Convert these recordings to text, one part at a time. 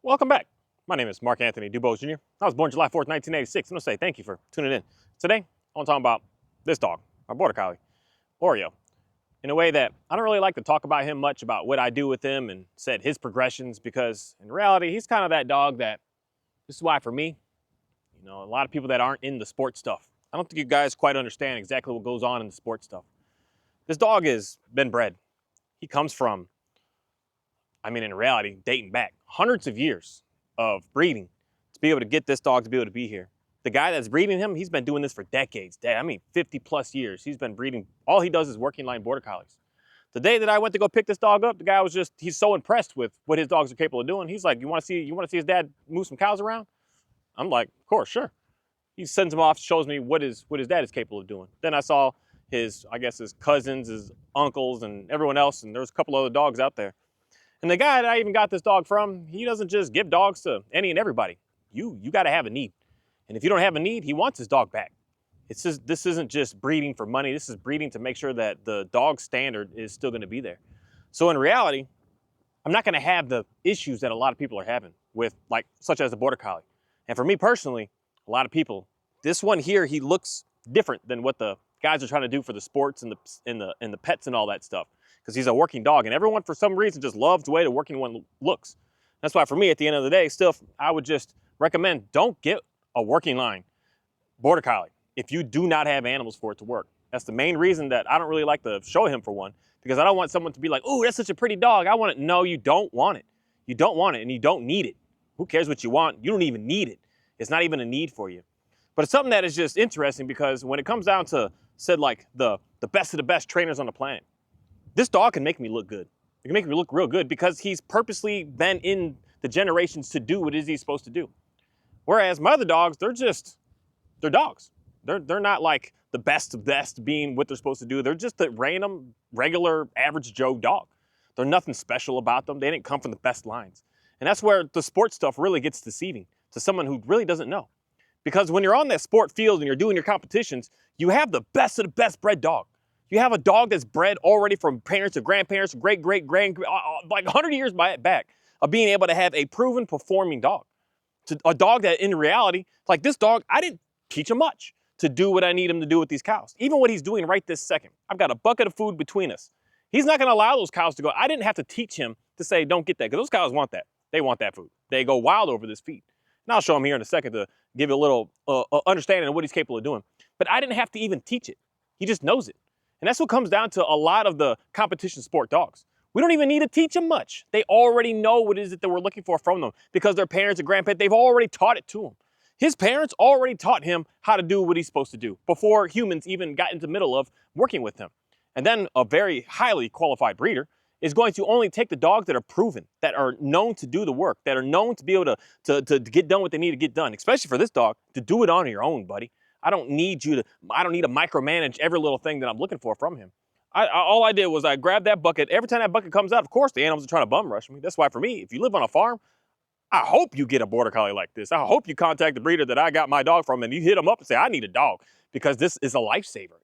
Welcome back. My name is Mark Anthony Dubose Jr. I was born July 4th, 1986. I'm going to say thank you for tuning in. Today, I want to talk about this dog, our border collie, Oreo, in a way that I don't really like to talk about him much, about what I do with him and said his progressions, because in reality, he's kind of that dog that, this is why for me, a lot of people that aren't in the sports stuff, I don't think you guys quite understand exactly what goes on in the sports stuff. This dog has been bred. He comes from, in reality, dating back hundreds of years of breeding to be able to get this dog to be able to be here. The guy that's breeding him, he's been doing this for decades. 50 plus years. He's been breeding. All he does is working line border collies. The day that I went to go pick this dog up, the guy was he's so impressed with what his dogs are capable of doing. He's like, you want to see his dad move some cows around? I'm like, of course, sure. He sends him off, shows me what his dad is capable of doing. Then I saw his cousins, his uncles, and everyone else, and there was a couple other dogs out there. And the guy that I even got this dog from, he doesn't just give dogs to any and everybody. You got to have a need. And if you don't have a need, he wants his dog back. This isn't just breeding for money. This is breeding to make sure that the dog standard is still going to be there. So in reality, I'm not going to have the issues that a lot of people are having with, such as the border collie. And for me personally, a lot of people, this one here, he looks different than what the guys are trying to do for the sports and the pets and all that stuff, because he's a working dog, and everyone for some reason just loves the way the working one looks. That's why for me, at the end of the day, still, I would just recommend, don't get a working line border collie if you do not have animals for it to work. That's the main reason that I don't really like to show him for one, because I don't want someone to be like, oh, that's such a pretty dog, I want it. No, you don't want it. You don't want it, and you don't need it. Who cares what you want? You don't even need it. It's not even a need for you. But it's something that is just interesting, because when it comes down to, the best of the best trainers on the planet, this dog can make me look good. It can make me look real good, because he's purposely been in the generations to do what it is he's supposed to do. Whereas my other dogs, they're dogs. They're not like the best of best being what they're supposed to do. They're just a random, regular, average Joe dog. There's nothing special about them. They didn't come from the best lines. And that's where the sports stuff really gets deceiving to someone who really doesn't know. Because when you're on that sport field and you're doing your competitions, you have the best of the best bred dog. You have a dog that's bred already from parents to grandparents, great-great-grand, like 100 years back, of being able to have a proven performing dog. A dog that in reality, like this dog, I didn't teach him much to do what I need him to do with these cows. Even what he's doing right this second. I've got a bucket of food between us. He's not gonna allow those cows to go. I didn't have to teach him to say, don't get that, because those cows want that. They want that food. They go wild over this feed. And I'll show him here in a second to give you a little understanding of what he's capable of doing. But I didn't have to even teach it. He just knows it. And that's what comes down to a lot of the competition sport dogs. We don't even need to teach them much. They already know what it is that we're looking for from them, because their parents and grandparents, they've already taught it to them. His parents already taught him how to do what he's supposed to do before humans even got into the middle of working with him. And then a very highly qualified breeder is going to only take the dogs that are proven, that are known to do the work, that are known to be able to get done what they need to get done, especially for this dog, to do it on your own, buddy. I don't need to micromanage every little thing that I'm looking for from him. All I did was I grabbed that bucket. Every time that bucket comes out, of course, the animals are trying to bum rush me. That's why for me, if you live on a farm, I hope you get a border collie like this. I hope you contact the breeder that I got my dog from and you hit them up and say, I need a dog, because this is a lifesaver.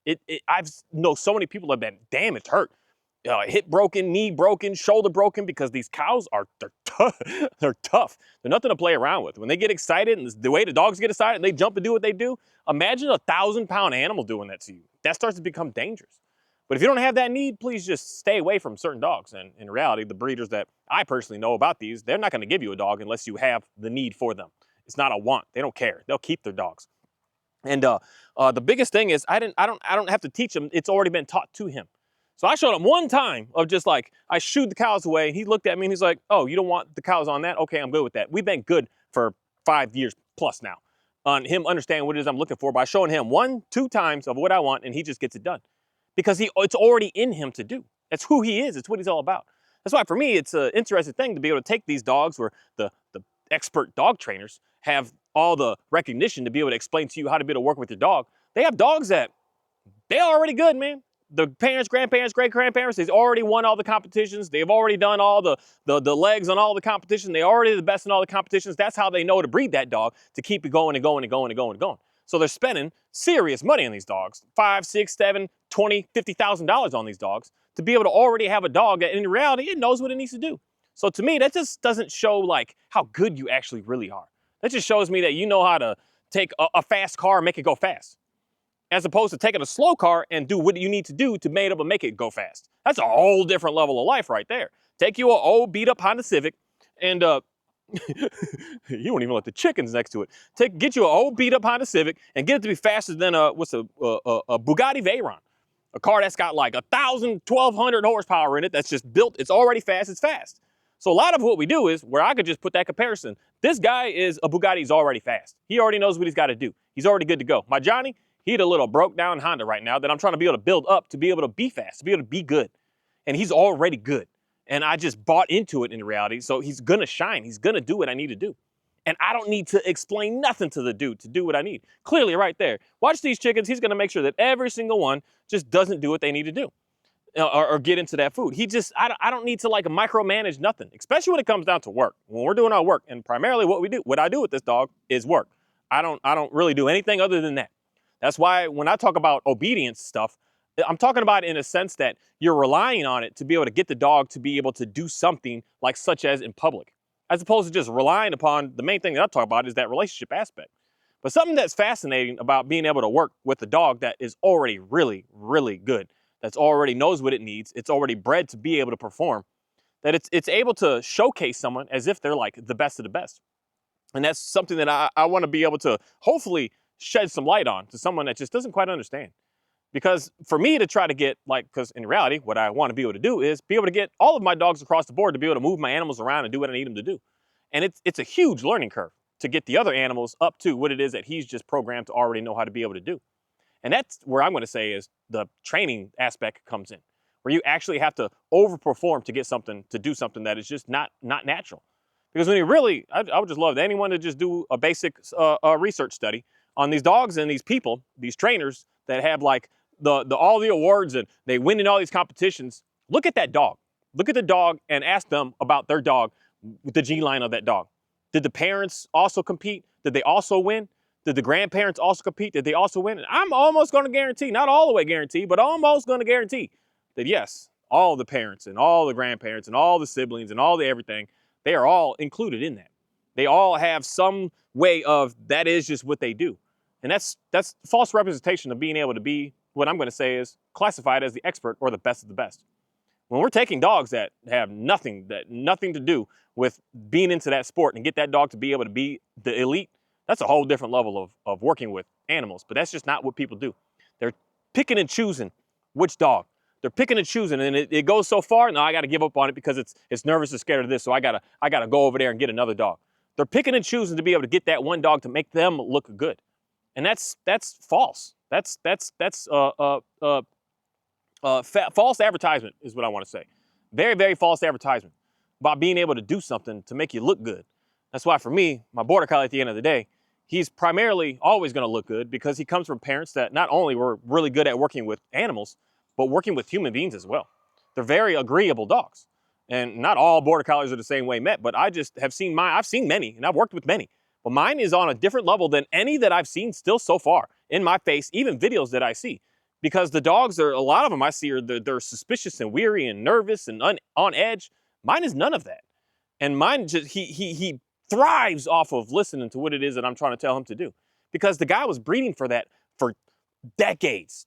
I've know so many people have been damaged, hurt, hip broken, knee broken, shoulder broken, because these cows they're tough. They're tough. They're nothing to play around with. When they get excited, and the way the dogs get excited, and they jump and do what they do, imagine a 1,000-pound animal doing that to you. That starts to become dangerous. But if you don't have that need, please just stay away from certain dogs. And in reality, the breeders that I personally know about these, they're not going to give you a dog unless you have the need for them. It's not a want. They don't care. They'll keep their dogs. And the biggest thing is I don't have to teach him. It's already been taught to him. So I showed him one time of just like, I shooed the cows away. He looked at me and he's like, oh, you don't want the cows on that? Okay, I'm good with that. We've been good for 5 years plus now on him understanding what it is I'm looking for by showing him 1-2 times of what I want, and he just gets it done. Because it's already in him to do. That's who he is. It's what he's all about. That's why for me, it's an interesting thing to be able to take these dogs where the expert dog trainers have all the recognition to be able to explain to you how to be able to work with your dog. They have dogs that they're already good, man. The parents, grandparents, great-grandparents, they've already won all the competitions. They've already done all the legs on all the competitions. They're already the best in all the competitions. That's how they know to breed that dog, to keep it going and going and going and going and going. So they're spending serious money on these dogs, $5, $6, $7, $20, $50,000 on these dogs, to be able to already have a dog that in reality, it knows what it needs to do. So to me, that just doesn't show like how good you actually really are. That just shows me that you know how to take a fast car and make it go fast, as opposed to taking a slow car and do what you need to do to be able to make it go fast. That's a whole different level of life right there. Take you an old beat up Honda Civic and you won't even let the chickens next to it. Get you an old beat up Honda Civic and get it to be faster than a Bugatti Veyron, a car that's got like 1,000, 1,200 horsepower in it. That's just built. It's already fast. It's fast. So a lot of what we do is where I could just put that comparison. This guy is a Bugatti. He's already fast. He already knows what he's got to do. He's already good to go. My Johnny, he's a little broke down Honda right now that I'm trying to be able to build up to be able to be fast, to be able to be good. And he's already good. And I just bought into it in reality. So he's going to shine. He's going to do what I need to do. And I don't need to explain nothing to the dude to do what I need. Clearly right there. Watch these chickens. He's going to make sure that every single one just doesn't do what they need to do or get into that food. I don't need to like micromanage nothing, especially when it comes down to work. When we're doing our work, and primarily what I do with this dog is work. I don't really do anything other than that. That's why when I talk about obedience stuff, I'm talking about it in a sense that you're relying on it to be able to get the dog to be able to do something like such as in public, as opposed to just relying upon the main thing that I'm talking about is that relationship aspect. But something that's fascinating about being able to work with a dog that is already really, really good, that's already knows what it needs, it's already bred to be able to perform, that it's able to showcase someone as if they're like the best of the best. And that's something that I want to be able to hopefully shed some light on to someone that just doesn't quite understand. Because for me to try to get because in reality, what I want to be able to do is be able to get all of my dogs across the board to be able to move my animals around and do what I need them to do. And it's a huge learning curve to get the other animals up to what it is that he's just programmed to already know how to be able to do. And that's where I'm going to say is the training aspect comes in, where you actually have to overperform to get something, to do something that is just not natural. Because when you really, I would just love anyone to just do a basic research study on these dogs and these people, these trainers that have like all the awards and they win in all these competitions. Look at that dog. Look at the dog and ask them about their dog, the G line of that dog. Did the parents also compete? Did they also win? Did the grandparents also compete? Did they also win? And I'm almost going to guarantee, not all the way guarantee, but almost going to guarantee that yes, all the parents and all the grandparents and all the siblings and all the everything, they are all included in that. They all have some way of that is just what they do. And that's false representation of being able to be what I'm going to say is classified as the expert or the best of the best. When we're taking dogs that have nothing to do with being into that sport and get that dog to be able to be the elite, that's a whole different level of working with animals. But that's just not what people do. They're picking and choosing which dog. They're picking and choosing, and it goes so far. No, I got to give up on it because it's nervous and scared of this. So I gotta go over there and get another dog. They're picking and choosing to be able to get that one dog to make them look good, and that's false. That's false advertisement is what I want to say. Very, very false advertisement about being able to do something to make you look good. That's why for me, my Border Collie at the end of the day, he's primarily always going to look good because he comes from parents that not only were really good at working with animals, but working with human beings as well. They're very agreeable dogs. And not all Border Collies are the same way met, but I just have seen I've seen many and I've worked with many. But mine is on a different level than any that I've seen still so far in my face, even videos that I see. Because the dogs, a lot of them I see they're suspicious and weary and nervous and on edge. Mine is none of that. And mine just, he thrives off of listening to what it is that I'm trying to tell him to do. Because the guy was breeding for that for decades,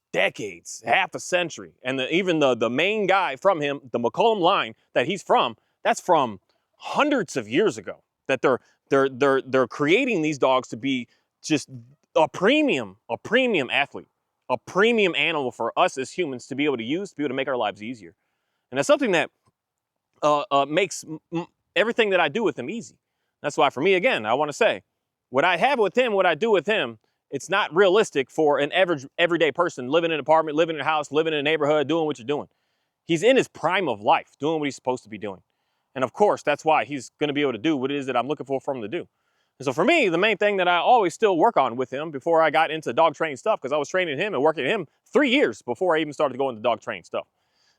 half a century. And even the main guy from him, the McCullum line that he's from, that's from hundreds of years ago. That they're creating these dogs to be just a premium athlete, a premium animal for us as humans to be able to use, to be able to make our lives easier. And that's something that makes everything that I do with him easy. That's why for me, again, I want to say, what I have with him, what I do with him, it's not realistic for an average everyday person living in an apartment, living in a house, living in a neighborhood, doing what you're doing. He's in his prime of life, doing what he's supposed to be doing. And of course, that's why he's going to be able to do what it is that I'm looking for him to do. And so for me, the main thing that I always still work on with him before I got into dog training stuff, because I was training him and working him 3 years before I even started to go into dog training stuff.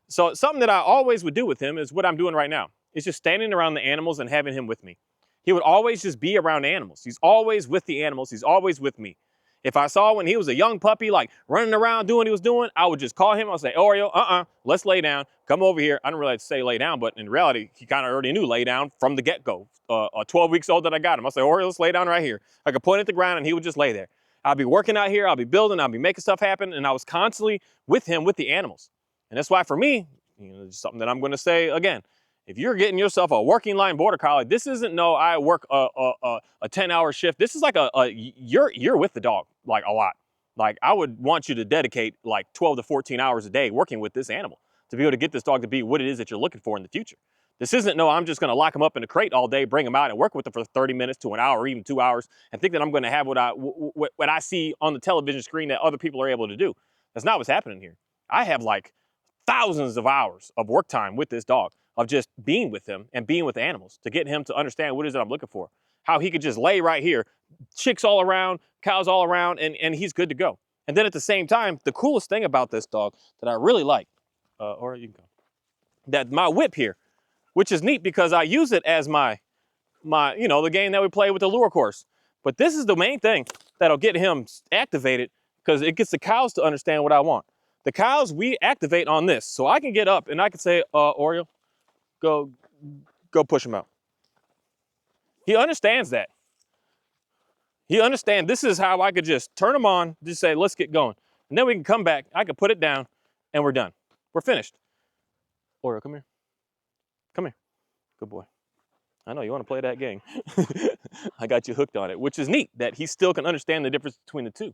So something that I always would do with him is what I'm doing right now. It's just standing around the animals and having him with me. He would always just be around animals. He's always with the animals. He's always with me. If I saw when he was a young puppy, like running around doing what he was doing, I would just call him. I'll say, Oreo, let's lay down. Come over here. I don't really like to say lay down, but in reality, he kind of already knew lay down from the get-go. 12 weeks old that I got him. I'll say, Oreo, let's lay down right here. I could point at the ground and he would just lay there. I'll be working out here. I'll be building. I'll be making stuff happen. And I was constantly with him, with the animals. And that's why for me, something that I'm going to say again, if you're getting yourself a working line border collie, this isn't no, I work a 10-hour shift. This is like you're with the dog like a lot. Like I would want you to dedicate like 12 to 14 hours a day working with this animal to be able to get this dog to be what it is that you're looking for in the future. This isn't no, I'm just going to lock him up in a crate all day, bring him out and work with him for 30 minutes to an hour or even 2 hours and think that I'm going to have what I see on the television screen that other people are able to do. That's not what's happening here. I have like thousands of hours of work time with this dog, of just being with him and being with the animals to get him to understand what it is that I'm looking for. How he could just lay right here, chicks all around, cows all around, and he's good to go. And then at the same time, the coolest thing about this dog that I really like, or you can go, that my whip here, which is neat because I use it as my the game that we play with the lure course. But this is the main thing that'll get him activated because it gets the cows to understand what I want. The cows, we activate on this. So I can get up and I can say, Oreo, go push him out. He understands that. He understands this is how I could just turn him on, just say, let's get going. And then we can come back, I can put it down, and we're done. We're finished. Oreo, come here. Come here. Good boy. I know you want to play that game. I got you hooked on it, which is neat that he still can understand the difference between the two.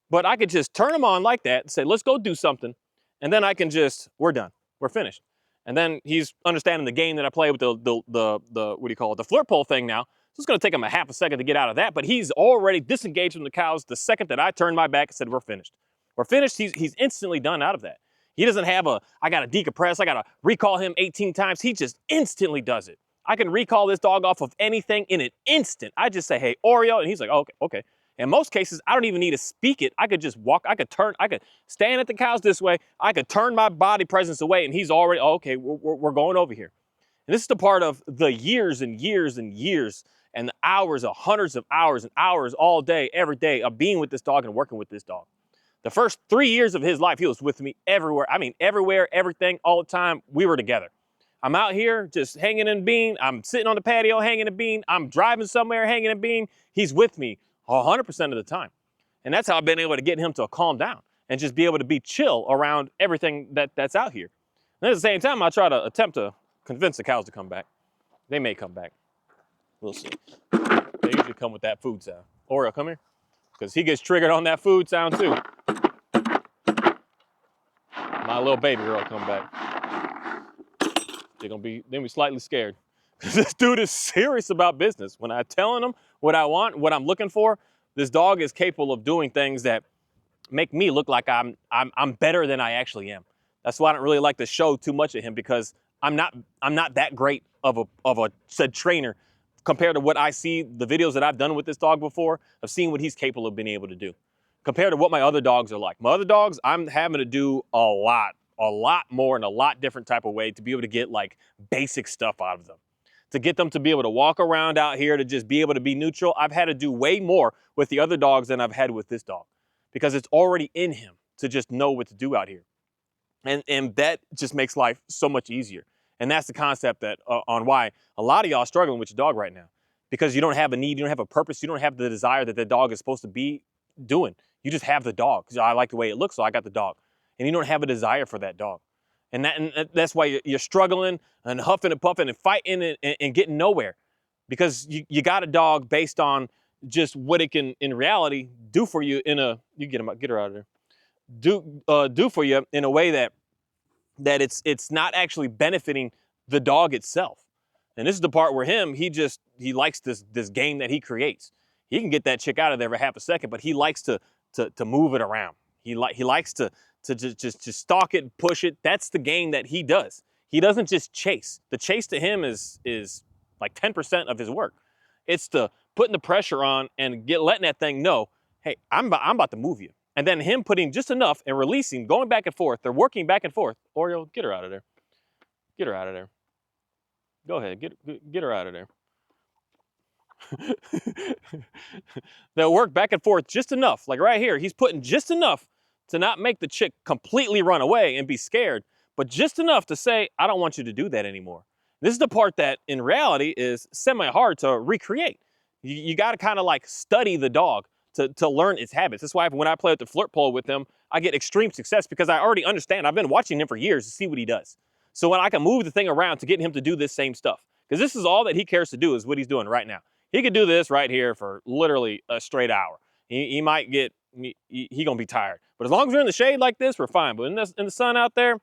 But I could just turn him on like that and say, let's go do something. And then I can just, we're done. We're finished. And then he's understanding the game that I play with the what do you call it, the flirt pole thing now. So it's going to take him a half a second to get out of that, but he's already disengaged from the cows the second that I turned my back and said, we're finished. We're finished. He's instantly done out of that. He doesn't have I got to decompress, I got to recall him 18 times. He just instantly does it. I can recall this dog off of anything in an instant. I just say, hey, Oreo, and he's like, okay. In most cases, I don't even need to speak it. I could just walk, I could stand at the cows this way, I could turn my body presence away, and he's already, okay, we're going over here. And this is the part of the years and years and years and the hours, of hundreds of hours and hours all day, every day of being with this dog and working with this dog. The first 3 years of his life, he was with me everywhere. I mean, everywhere, everything, all the time, we were together. I'm out here just hanging in bean. I'm sitting on the patio hanging a bean. I'm driving somewhere hanging a bean. He's with me 100% of the time. And that's how I've been able to get him to calm down and just be able to be chill around everything that's out here. And at the same time, I try to attempt to convince the cows to come back. They may come back. We'll see. They usually come with that food sound. Oreo, come here. Because he gets triggered on that food sound too. My little baby girl come back. They're gonna be slightly scared. This dude is serious about business. When I'm telling him what I want, what I'm looking for, this dog is capable of doing things that make me look like I'm better than I actually am. That's why I don't really like to show too much of him, because I'm not that great of a said trainer compared to what I see, the videos that I've done with this dog before, of seeing what he's capable of being able to do compared to what my other dogs are like. My other dogs, I'm having to do a lot more in a lot different type of way to be able to get like basic stuff out of them. To get them to be able to walk around out here, to just be able to be neutral, I've had to do way more with the other dogs than I've had with this dog, because it's already in him to just know what to do out here. And that just makes life so much easier. And that's the concept that on why a lot of y'all are struggling with your dog right now, because you don't have a need, you don't have a purpose, you don't have the desire that the dog is supposed to be doing. You just have the dog because I like the way it looks, so I got the dog. And you don't have a desire for that dog. And that's why you're struggling and huffing and puffing and fighting and getting nowhere, because you got a dog based on just what it can in reality do for you you get her out of there, do for you in a way that it's not actually benefiting the dog itself. And this is the part where he likes this game that he creates. He can get that chick out of there for half a second, but he likes to move it around. He likes to just stalk it, push it. That's the game that he does. He doesn't just chase. The chase to him is like 10% of his work. It's the putting the pressure on and letting that thing know, hey, I'm about to move you. And then him putting just enough and releasing, going back and forth. They're working back and forth. Oreo, get her out of there. Get her out of there. Go ahead, get her out of there. They'll work back and forth just enough. Like right here, he's putting just enough to not make the chick completely run away and be scared, but just enough to say, I don't want you to do that anymore. This is the part that in reality is semi-hard to recreate. You got to kind of like study the dog to learn its habits. That's why when I play with the flirt pole with him, I get extreme success because I already understand. I've been watching him for years to see what he does. So when I can move the thing around to get him to do this same stuff, because this is all that he cares to do is what he's doing right now. He could do this right here for literally a straight hour. He might get, he gonna be tired. But as long as we're in the shade like this, we're fine. But in the sun out there,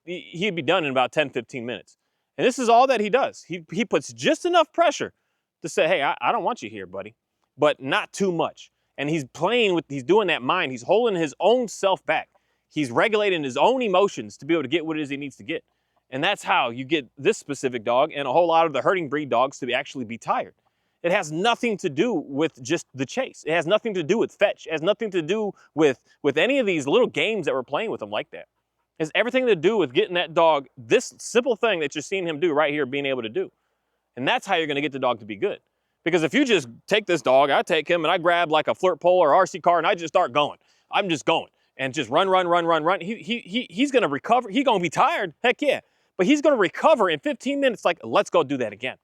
he'd be done in about 10, 15 minutes. And this is all that he does. He puts just enough pressure to say, hey, I don't want you here, buddy, but not too much. And he's doing that mind. He's holding his own self back. He's regulating his own emotions to be able to get what it is he needs to get. And that's how you get this specific dog and a whole lot of the herding breed dogs to actually be tired. It has nothing to do with just the chase. It has nothing to do with fetch. It has nothing to do with any of these little games that we're playing with them like that. It has everything to do with getting that dog this simple thing that you're seeing him do right here, being able to do. And that's how you're going to get the dog to be good. Because if you just take this dog, I take him and I grab like a flirt pole or RC car and I just start going. I'm just going and just run. He's going to recover. He's going to be tired. Heck yeah. But he's going to recover in 15 minutes. Like, let's go do that again.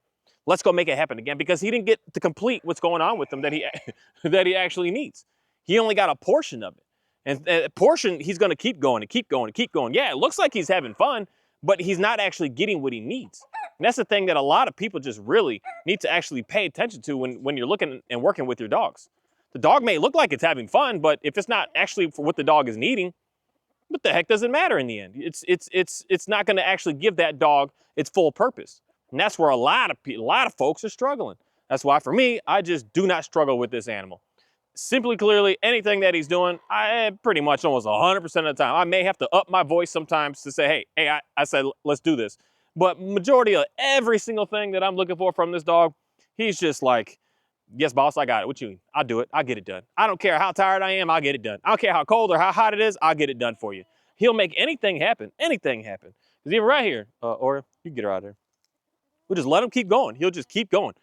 Let's go make it happen again, because he didn't get to complete what's going on with him that he actually needs. He only got a portion of it. And a portion, he's going to keep going and keep going and keep going. Yeah, it looks like he's having fun, but he's not actually getting what he needs. And that's the thing that a lot of people just really need to actually pay attention to when you're looking and working with your dogs. The dog may look like it's having fun, but if it's not actually for what the dog is needing, what the heck does it matter in the end? It's not going to actually give that dog its full purpose. And that's where a lot of folks are struggling. That's why for me, I just do not struggle with this animal. Simply, clearly, anything that he's doing, I pretty much almost 100% of the time. I may have to up my voice sometimes to say, hey, I said, let's do this. But majority of every single thing that I'm looking for from this dog, he's just like, yes, boss, I got it. What you mean? I'll do it. I'll get it done. I don't care how tired I am. I'll get it done. I don't care how cold or how hot it is. I'll get it done for you. He'll make anything happen. Anything happen. Because even right here, or you get her out of there. We'll just let him keep going. He'll just keep going.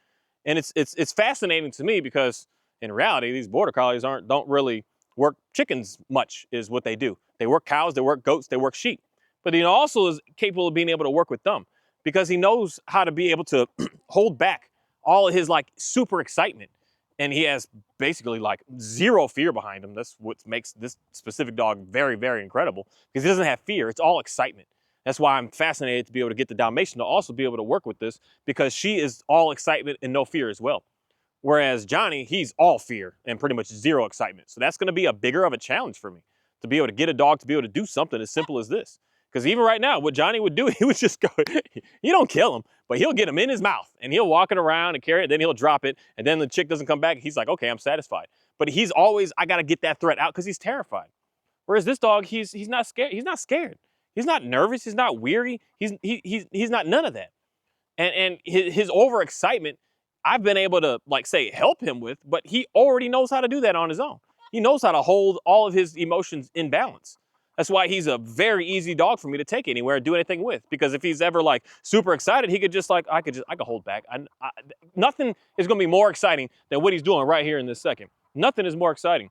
And it's fascinating to me because in reality, these border collies don't really work chickens much is what they do. They work cows, they work goats, they work sheep. But he also is capable of being able to work with them because he knows how to be able to hold back all of his like super excitement. And he has basically like zero fear behind him. That's what makes this specific dog very, very incredible because he doesn't have fear. It's all excitement. That's why I'm fascinated to be able to get the Dalmatian to also be able to work with this because she is all excitement and no fear as well. Whereas Johnny, he's all fear and pretty much zero excitement. So that's going to be a bigger of a challenge for me to be able to get a dog to be able to do something as simple as this. Because even right now, what Johnny would do, he would just go, you don't kill him, but he'll get him in his mouth and he'll walk it around and carry it. Then he'll drop it. And then the chick doesn't come back. He's like, okay, I'm satisfied. But he's always, I got to get that threat out because he's terrified. Whereas this dog, he's not scared. He's not scared. He's not nervous. He's not weary. He's not none of that. And his overexcitement, I've been able to like say help him with, but he already knows how to do that on his own. He knows how to hold all of his emotions in balance. That's why he's a very easy dog for me to take anywhere and do anything with. Because if he's ever like super excited, he could just like I could hold back. Nothing is going to be more exciting than what he's doing right here in this second. Nothing is more exciting.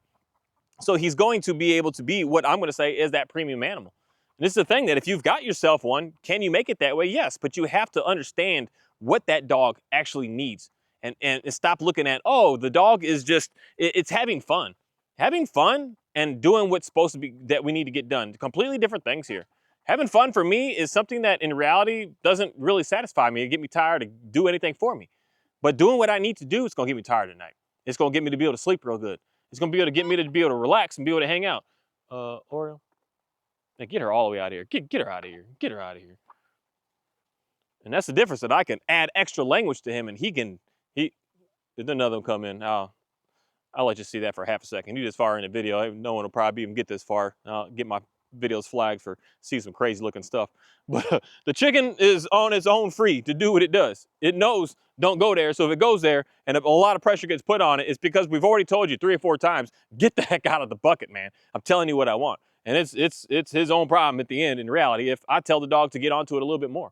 So he's going to be able to be what I'm going to say is that premium animal. And this is the thing that if you've got yourself one, can you make it that way? Yes, but you have to understand what that dog actually needs and stop looking at, oh, the dog is just, it's having fun. Having fun and doing what's supposed to be, that we need to get done. Completely different things here. Having fun for me is something that in reality doesn't really satisfy me and get me tired to do anything for me. But doing what I need to do is going to get me tired at night. It's going to get me to be able to sleep real good. It's going to be able to get me to be able to relax and be able to hang out. Oreo. Now get her all the way out of here. Get her out of here. Get her out of here. And that's the difference, that I can add extra language to him and there's another one come in. I'll let you see that for half a second. You just far in the video. No one will probably even get this far. I'll get my videos flagged for see some crazy looking stuff. But the chicken is on its own free to do what it does. It knows don't go there. So if it goes there and if a lot of pressure gets put on it, it's because we've already told you 3 or 4 times, get the heck out of the bucket, man. I'm telling you what I want. And it's his own problem at the end in reality if I tell the dog to get onto it a little bit more.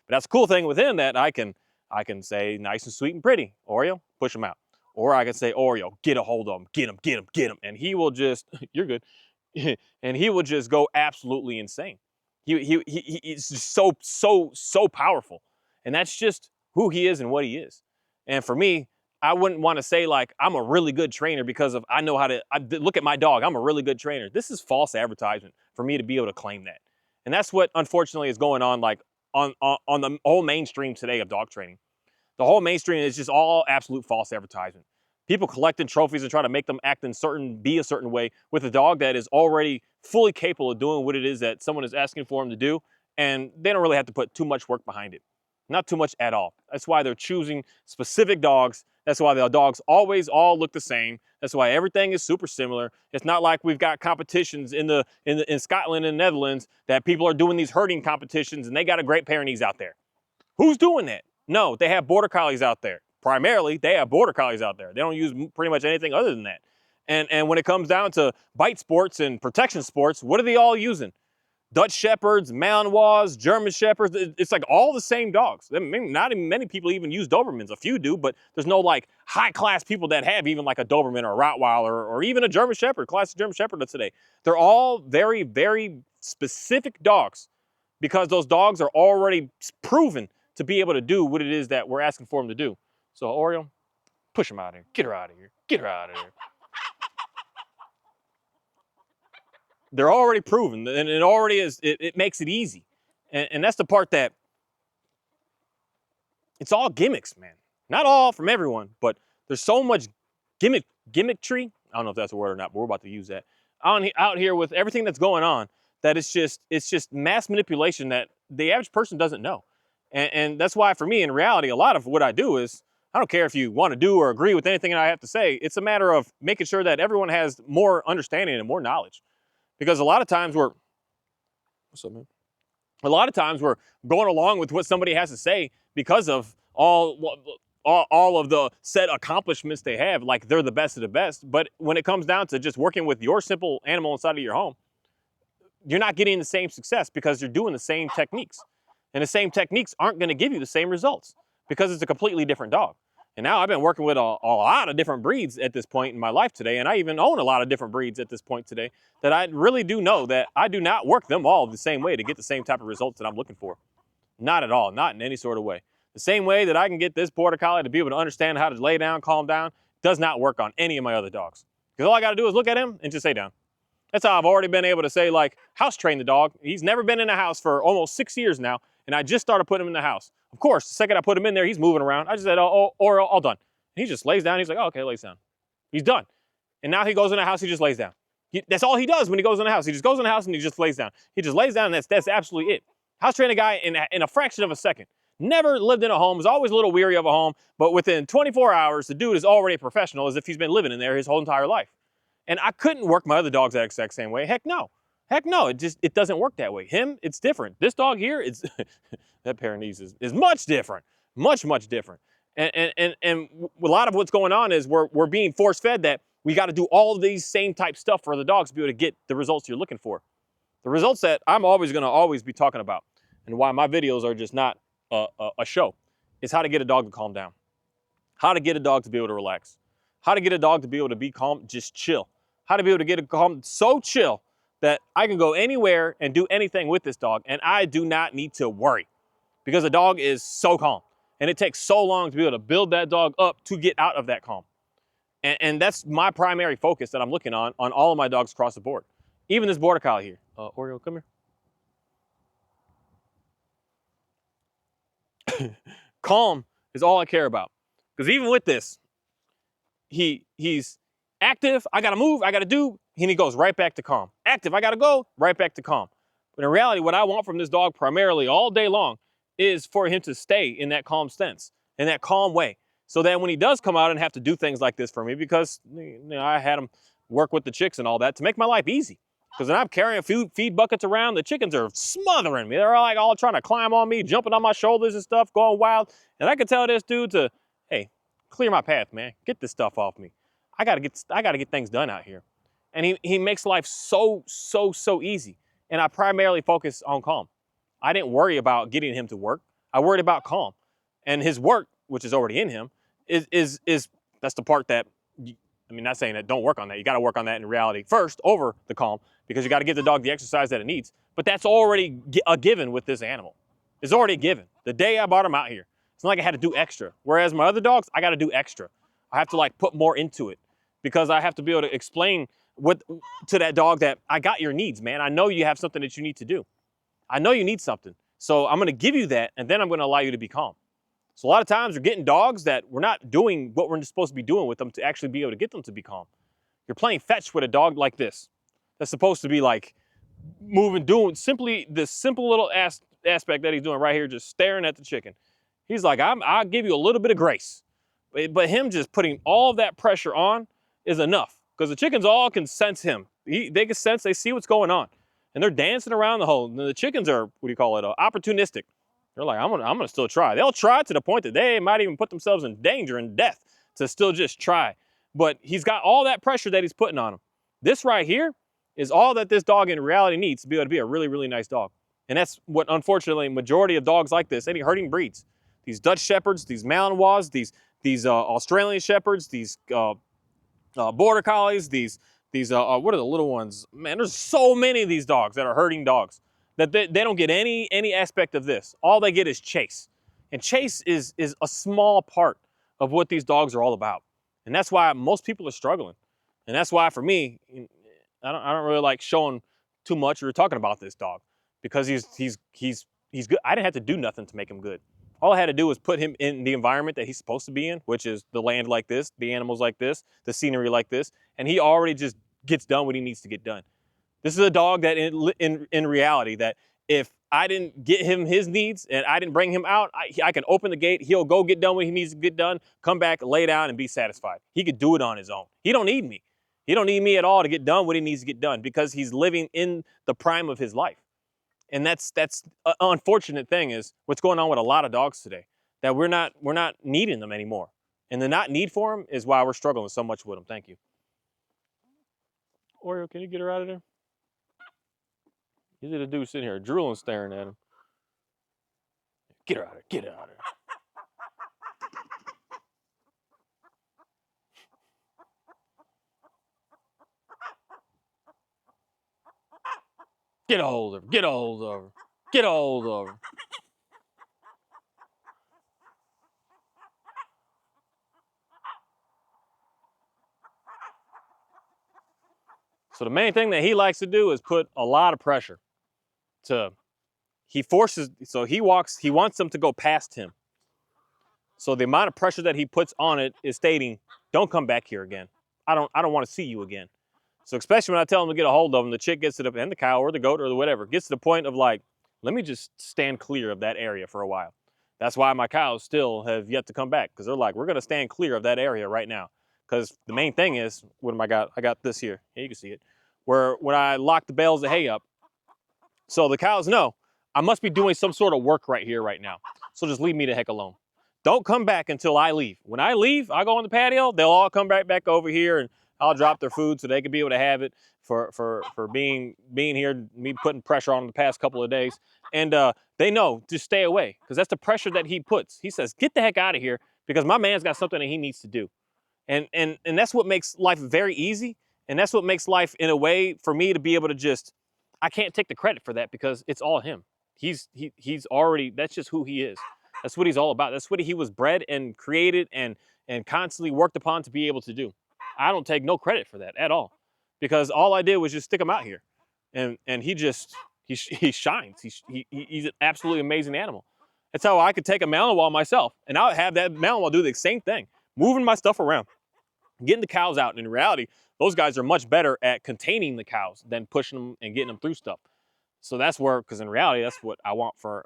But that's the cool thing with him, that I can I can say nice and sweet and pretty, Oreo, push him out. Or I can say, Oreo, get a hold of him, get him, get him, get him. And he will just, you're good. And he will just go absolutely insane. He's just so powerful. And that's just who he is and what he is. And for me, I wouldn't want to say like I'm a really good trainer because of I know how to look at my dog. I'm a really good trainer. This is false advertisement for me to be able to claim that. And that's what unfortunately is going on like on the whole mainstream today of dog training. The whole mainstream is just all absolute false advertisement. People collecting trophies and trying to make them act be a certain way with a dog that is already fully capable of doing what it is that someone is asking for them to do. And they don't really have to put too much work behind it. Not too much at all. That's why they're choosing specific dogs. That's why the dogs always all look the same. That's why everything is super similar. It's not like we've got competitions in Scotland and Netherlands that people are doing these herding competitions and they got a Great Pyrenees out there. Who's doing that? No, they have border collies out there. Primarily, they have border collies out there. They don't use pretty much anything other than that. And when it comes down to bite sports and protection sports, what are they all using? Dutch Shepherds, Malinois, German Shepherds. It's like all the same dogs. Not even many people even use Dobermans. A few do, but there's no like high-class people that have even like a Doberman or a Rottweiler or even a German Shepherd, classic German Shepherd of today. They're all very, very specific dogs because those dogs are already proven to be able to do what it is that we're asking for them to do. So Oreo, push him out of here. Get her out of here. Get her out of here. They're already proven, and it already is. It makes it easy, and that's the part that it's all gimmicks, man. Not all from everyone, but there's so much gimmickry. I don't know if that's a word or not, but we're about to use that out here with everything that's going on. That it's just mass manipulation that the average person doesn't know, and that's why for me, in reality, a lot of what I do is I don't care if you want to do or agree with anything I have to say. It's a matter of making sure that everyone has more understanding and more knowledge. Because a lot of times what's up, man? A lot of times we're going along with what somebody has to say because of all of the said accomplishments they have, like they're the best of the best. But when it comes down to just working with your simple animal inside of your home, you're not getting the same success because you're doing the same techniques. And the same techniques aren't going to give you the same results because it's a completely different dog. And now I've been working with a lot of different breeds at this point in my life today, and I even own a lot of different breeds at this point today that I really do know that I do not work them all the same way to get the same type of results that I'm looking for. Not at all, not in any sort of way. The same way that I can get this Border Collie to be able to understand how to lay down, calm down, does not work on any of my other dogs. Because all I got to do is look at him and just say down. That's how I've already been able to say, like, house train the dog. He's never been in a house for almost 6 years now, and I just started putting him in the house. Of course, the second I put him in there, he's moving around. I just said, all done. And he just lays down. He's like, oh, okay, lays down. He's done. And now he goes in the house, he just lays down. That's all he does when he goes in the house. He just goes in the house and he just lays down. He just lays down, and that's absolutely it. House train a guy in a fraction of a second. Never lived in a home, was always a little weary of a home, but within 24 hours, the dude is already a professional as if he's been living in there his whole entire life. And I couldn't work my other dogs that exact same way. Heck no. Heck no, it doesn't work that way. Him, it's different. This dog here, it's that Pyrenees is much different. Much different. And a lot of what's going on is we're being force-fed that we got to do all of these same type stuff for the dogs to be able to get the results you're looking for. The results that I'm always going to be talking about and why my videos are just not a show is how to get a dog to calm down. How to get a dog to be able to relax. How to get a dog to be able to be calm, just chill. How to be able to get a calm so chill that I can go anywhere and do anything with this dog and I do not need to worry because the dog is so calm. And it takes so long to be able to build that dog up to get out of that calm. And that's my primary focus that I'm looking on all of my dogs across the board. Even this Border Collie here. Oreo, come here. Calm is all I care about. Because even with this, he's active, I gotta move, I gotta do, and he goes right back to calm. Active, I gotta go, right back to calm. But in reality, what I want from this dog primarily all day long is for him to stay in that calm stance, in that calm way. So that when he does come out and have to do things like this for me, because I had him work with the chicks and all that to make my life easy. Because when I'm carrying feed buckets around, the chickens are smothering me. They're like all trying to climb on me, jumping on my shoulders and stuff, going wild. And I could tell this dude to, hey, clear my path, man. Get this stuff off me. I gotta get things done out here. And he makes life so easy. And I primarily focus on calm. I didn't worry about getting him to work. I worried about calm. And his work, which is already in him, is that's the part that, I mean, not saying that don't work on that. You got to work on that in reality first over the calm, because you got to give the dog the exercise that it needs. But that's already a given with this animal. It's already a given. The day I brought him out here, it's not like I had to do extra. Whereas my other dogs, I got to do extra. I have to like put more into it, because I have to be able to explain to that dog that I got your needs, man. I know you have something that you need to do. I know you need something. So I'm going to give you that, and then I'm going to allow you to be calm. So a lot of times we're getting dogs that we're not doing what we're supposed to be doing with them to actually be able to get them to be calm. You're playing fetch with a dog like this. That's supposed to be like moving, doing simply this simple little aspect that he's doing right here, just staring at the chicken. He's like, I'll give you a little bit of grace. But him just putting all of that pressure on is enough, because the chickens all can sense him. They can sense, they see what's going on. And they're dancing around the hole. And the chickens are, what do you call it, opportunistic. They're like, I'm gonna still try. They'll try to the point that they might even put themselves in danger and death to still just try. But he's got all that pressure that he's putting on him. This right here is all that this dog in reality needs to be able to be a really, really nice dog. And that's what, unfortunately, majority of dogs like this, any herding breeds, these Dutch Shepherds, these Malinois, these Australian Shepherds, these Border Collies, these what are the little ones? Man, there's so many of these dogs that are herding dogs that they don't get any aspect of this. All they get is chase. And chase is a small part of what these dogs are all about. And that's why most people are struggling. And that's why, for me, I don't really like showing too much or talking about this dog, because he's good. I didn't have to do nothing to make him good. All I had to do was put him in the environment that he's supposed to be in, which is the land like this, the animals like this, the scenery like this, and he already just gets done what he needs to get done. This is a dog that in reality, that if I didn't get him his needs and I didn't bring him out, I can open the gate, he'll go get done what he needs to get done, come back, lay down, and be satisfied. He could do it on his own. He don't need me. He don't need me at all to get done what he needs to get done, because he's living in the prime of his life. And that's an unfortunate thing, is what's going on with a lot of dogs today, that we're not needing them anymore. And the not need for them is why we're struggling so much with them. Thank you. Oreo, can you get her out of there? He's the dude sitting here drooling, staring at him. Get her out of there. Get her out of there. Get a hold of her. Get a hold of her. Get a hold of her. So the main thing that he likes to do is put a lot of pressure he wants them to go past him. So the amount of pressure that he puts on it is stating, don't come back here again. I don't want to see you again. So especially when I tell him to get a hold of him, the chick gets to and the cow or the goat or the whatever, gets to the point of like, let me just stand clear of that area for a while. That's why my cows still have yet to come back, because they're like, we're going to stand clear of that area right now. Because the main thing is, what am I got? I got this here. Yeah, you can see it. Where when I lock the bales of hay up, so the cows know I must be doing some sort of work right here, right now. So just leave me the heck alone. Don't come back until I leave. When I leave, I go on the patio, they'll all come back over here, and I'll drop their food so they can be able to have it for being here, me putting pressure on them the past couple of days. And they know, just stay away, because that's the pressure that he puts. He says, get the heck out of here, because my man's got something that he needs to do. And that's what makes life very easy. And that's what makes life, in a way, for me to be able to just, I can't take the credit for that, because it's all him. He's already, that's just who he is. That's what he's all about. That's what he was bred and created and constantly worked upon to be able to do. I don't take no credit for that at all, because all I did was just stick him out here, and he shines. He's an absolutely amazing animal. That's how I could take a Malinois myself, and I would have that Malinois do the same thing, moving my stuff around, getting the cows out. And in reality, those guys are much better at containing the cows than pushing them and getting them through stuff. So that's where, because in reality, that's what I want for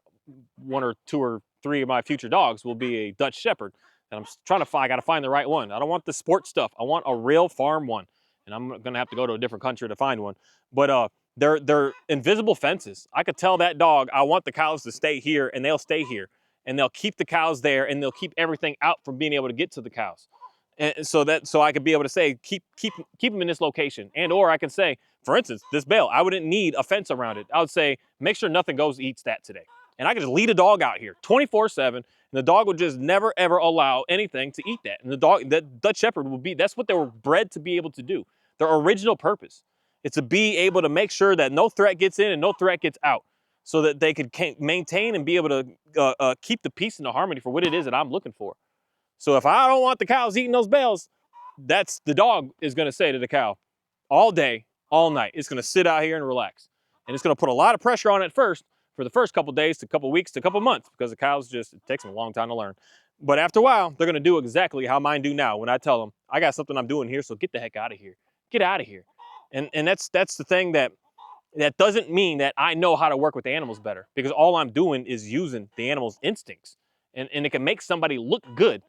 1 or 2 or 3 of my future dogs, will be a Dutch Shepherd. And I'm trying to find, I got to find the right one. I don't want the sport stuff. I want a real farm one. And I'm going to have to go to a different country to find one. But they're invisible fences. I could tell that dog, I want the cows to stay here, and they'll stay here. And they'll keep the cows there, and they'll keep everything out from being able to get to the cows. And so I could be able to say, keep them in this location. And or I can say, for instance, this bale, I wouldn't need a fence around it. I would say, make sure nothing goes eats that today. And I could just lead a dog out here 24/7, and And the dog would just never ever allow anything to eat that. And the dog, that Dutch Shepherd would be, that's what they were bred to be able to do. Their original purpose is to be able to make sure that no threat gets in and no threat gets out, so that they could maintain and be able to keep the peace and the harmony for what it is that I'm looking for. So if I don't want the cows eating those bales, that's the dog is going to say to the cow all day, all night. It's going to sit out here and relax. And it's going to put a lot of pressure on it first for the first couple days to couple weeks to couple months, because the cows just, it takes them a long time to learn. But after a while, they're going to do exactly how mine do now when I tell them, I got something I'm doing here, so get the heck out of here. Get out of here. And that's the thing, that doesn't mean that I know how to work with the animals better, because all I'm doing is using the animal's instincts. And it can make somebody look good.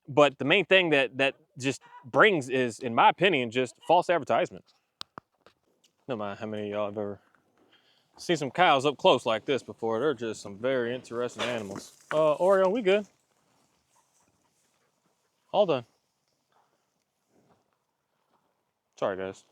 But the main thing that just brings is, in my opinion, just false advertisement. No matter how many of y'all have ever seen some cows up close like this before. They're just some very interesting animals. Oreo, we good? All done. Sorry, guys.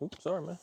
Oops, sorry, man.